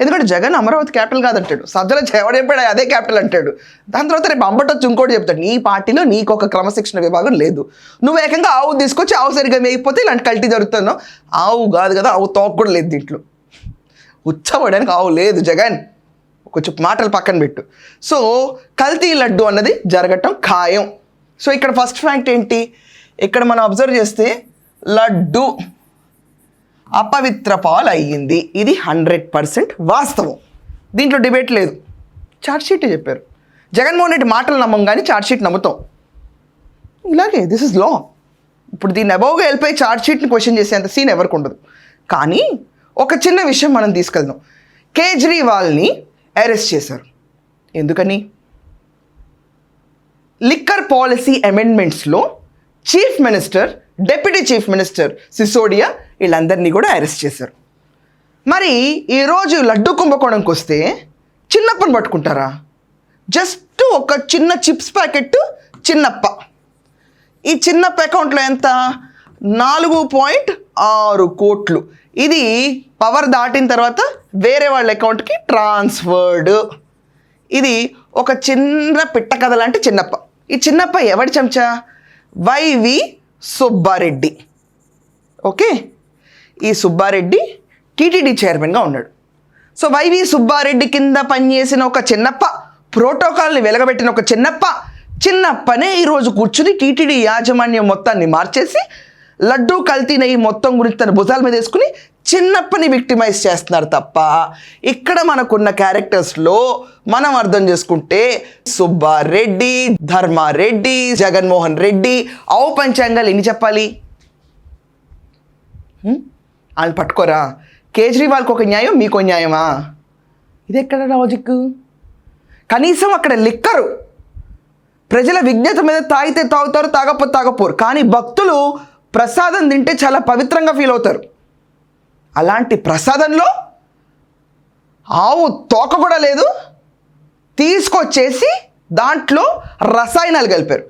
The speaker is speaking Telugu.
ఎందుకంటే జగన్ అమరావతి క్యాపిటల్ కాదంటాడు, సజ్జల ఎవడు చెప్పాడు అదే క్యాపిటల్ అంటాడు. దాని తర్వాత రేపు అంబటొచ్చి ఇంకోటి చెప్తాడు, నీ పార్టీలో నీకు ఒక క్రమశిక్షణ విభాగం లేదు, నువ్వు ఏకంగా ఆవు తీసుకొచ్చి ఆవు సరిగ్గా మేయకపోతే ఇలాంటి కల్టీ జరుగుతుందో. ఆవు కాదు కదా, ఆవు తోక కూడా లేదు దీంట్లో, ఉచ్చబడడానికి ఆవు లేదు. జగన్ కొంచెం మాటలు పక్కన పెట్టు. సో కల్తీ లడ్డు అన్నది జరగటం ఖాయం. సో ఇక్కడ ఫస్ట్ ఫ్యాక్ట్ ఏంటి, ఇక్కడ మనం అబ్జర్వ్ చేస్తే లడ్డు అపవిత్ర పాలు అయ్యింది, ఇది 100% వాస్తవం, దీంట్లో డిబేట్ లేదు. ఛార్జ్షీట్ చెప్పారు, జగన్మోహన్ రెడ్డి మాటలు నమ్మం కానీ ఛార్జ్షీట్ నమ్ముతాం. ఇలాగే దిస్ ఇస్ లా. ఇప్పుడు దీన్ని అబౌవ్గా వెళ్ళిపోయి ఛార్జ్షీట్ని క్వశ్చన్ చేసేంత సీన్ ఎవరికి ఉండదు. కానీ ఒక చిన్న విషయం మనం తీసుకెళ్దాం. కేజ్రీవాల్ని అరెస్ట్ చేశారు, ఎందుకని? లిక్కర్ పాలసీ అమెండ్మెంట్స్లో chief minister, deputy chief minister Sisodia వీళ్ళందరినీ కూడా అరెస్ట్ చేశారు. మరి ఈరోజు లడ్డు కుంభకోణంకి వస్తే చిన్నప్పని పట్టుకుంటారా? జస్ట్ ఒక చిన్న చిప్స్ ప్యాకెట్ చిన్నప్ప, ఈ చిన్నప్ప అకౌంట్లో ఎంత, 4.6 కోట్లు. ఇది పవర్ దాటిన తర్వాత వేరే వాళ్ళ అకౌంట్కి ట్రాన్స్ఫర్డ్. ఇది ఒక చిన్న పిట్ట కథ లాంటి చిన్నప్ప. ఈ చిన్నప్ప ఎవడి చెంచా? వైవి సుబ్బారెడ్డి. ఓకే, ఈ సుబ్బారెడ్డి టీటీడీ చైర్మన్గా ఉన్నాడు. సో వైవి సుబ్బారెడ్డి కింద పనిచేసిన ఒక చిన్నప్ప, ప్రోటోకాల్ని వెలగబెట్టిన ఒక చిన్నప్పనే ఈరోజు కూర్చుని టీటీడీ యాజమాన్యం మొత్తాన్ని మార్చేసి లడ్డూ కల్తీ నెయ్యి మొత్తం గురించి తన భుజాల మీద వేసుకుని చిన్నప్పని విక్టిమైజ్ చేస్తున్నారు తప్ప, ఇక్కడ మనకున్న క్యారెక్టర్స్లో మనం అర్థం చేసుకుంటే సుబ్బారెడ్డి, ధర్మారెడ్డి, జగన్మోహన్ రెడ్డి, ఆవు పంచాంగాలు ఎన్ని చెప్పాలి? వాళ్ళు పట్టుకోరా? కేజ్రీవాల్కి ఒక న్యాయం, మీకో న్యాయమా? ఇది ఎక్కడ లాజిక్? కనీసం అక్కడ లిక్కరు ప్రజల విజ్ఞత మీద తాగితే తాగుతారు, తాగకపోతే తాగపోరు. కానీ భక్తులు ప్రసాదం తింటే చాలా పవిత్రంగా ఫీల్ అవుతారు. అలాంటి ప్రసాదంలో ఆవు తోక కూడా లేదు, తీసుకొచ్చేసి దాంట్లో రసాయనాలు కలిపారు.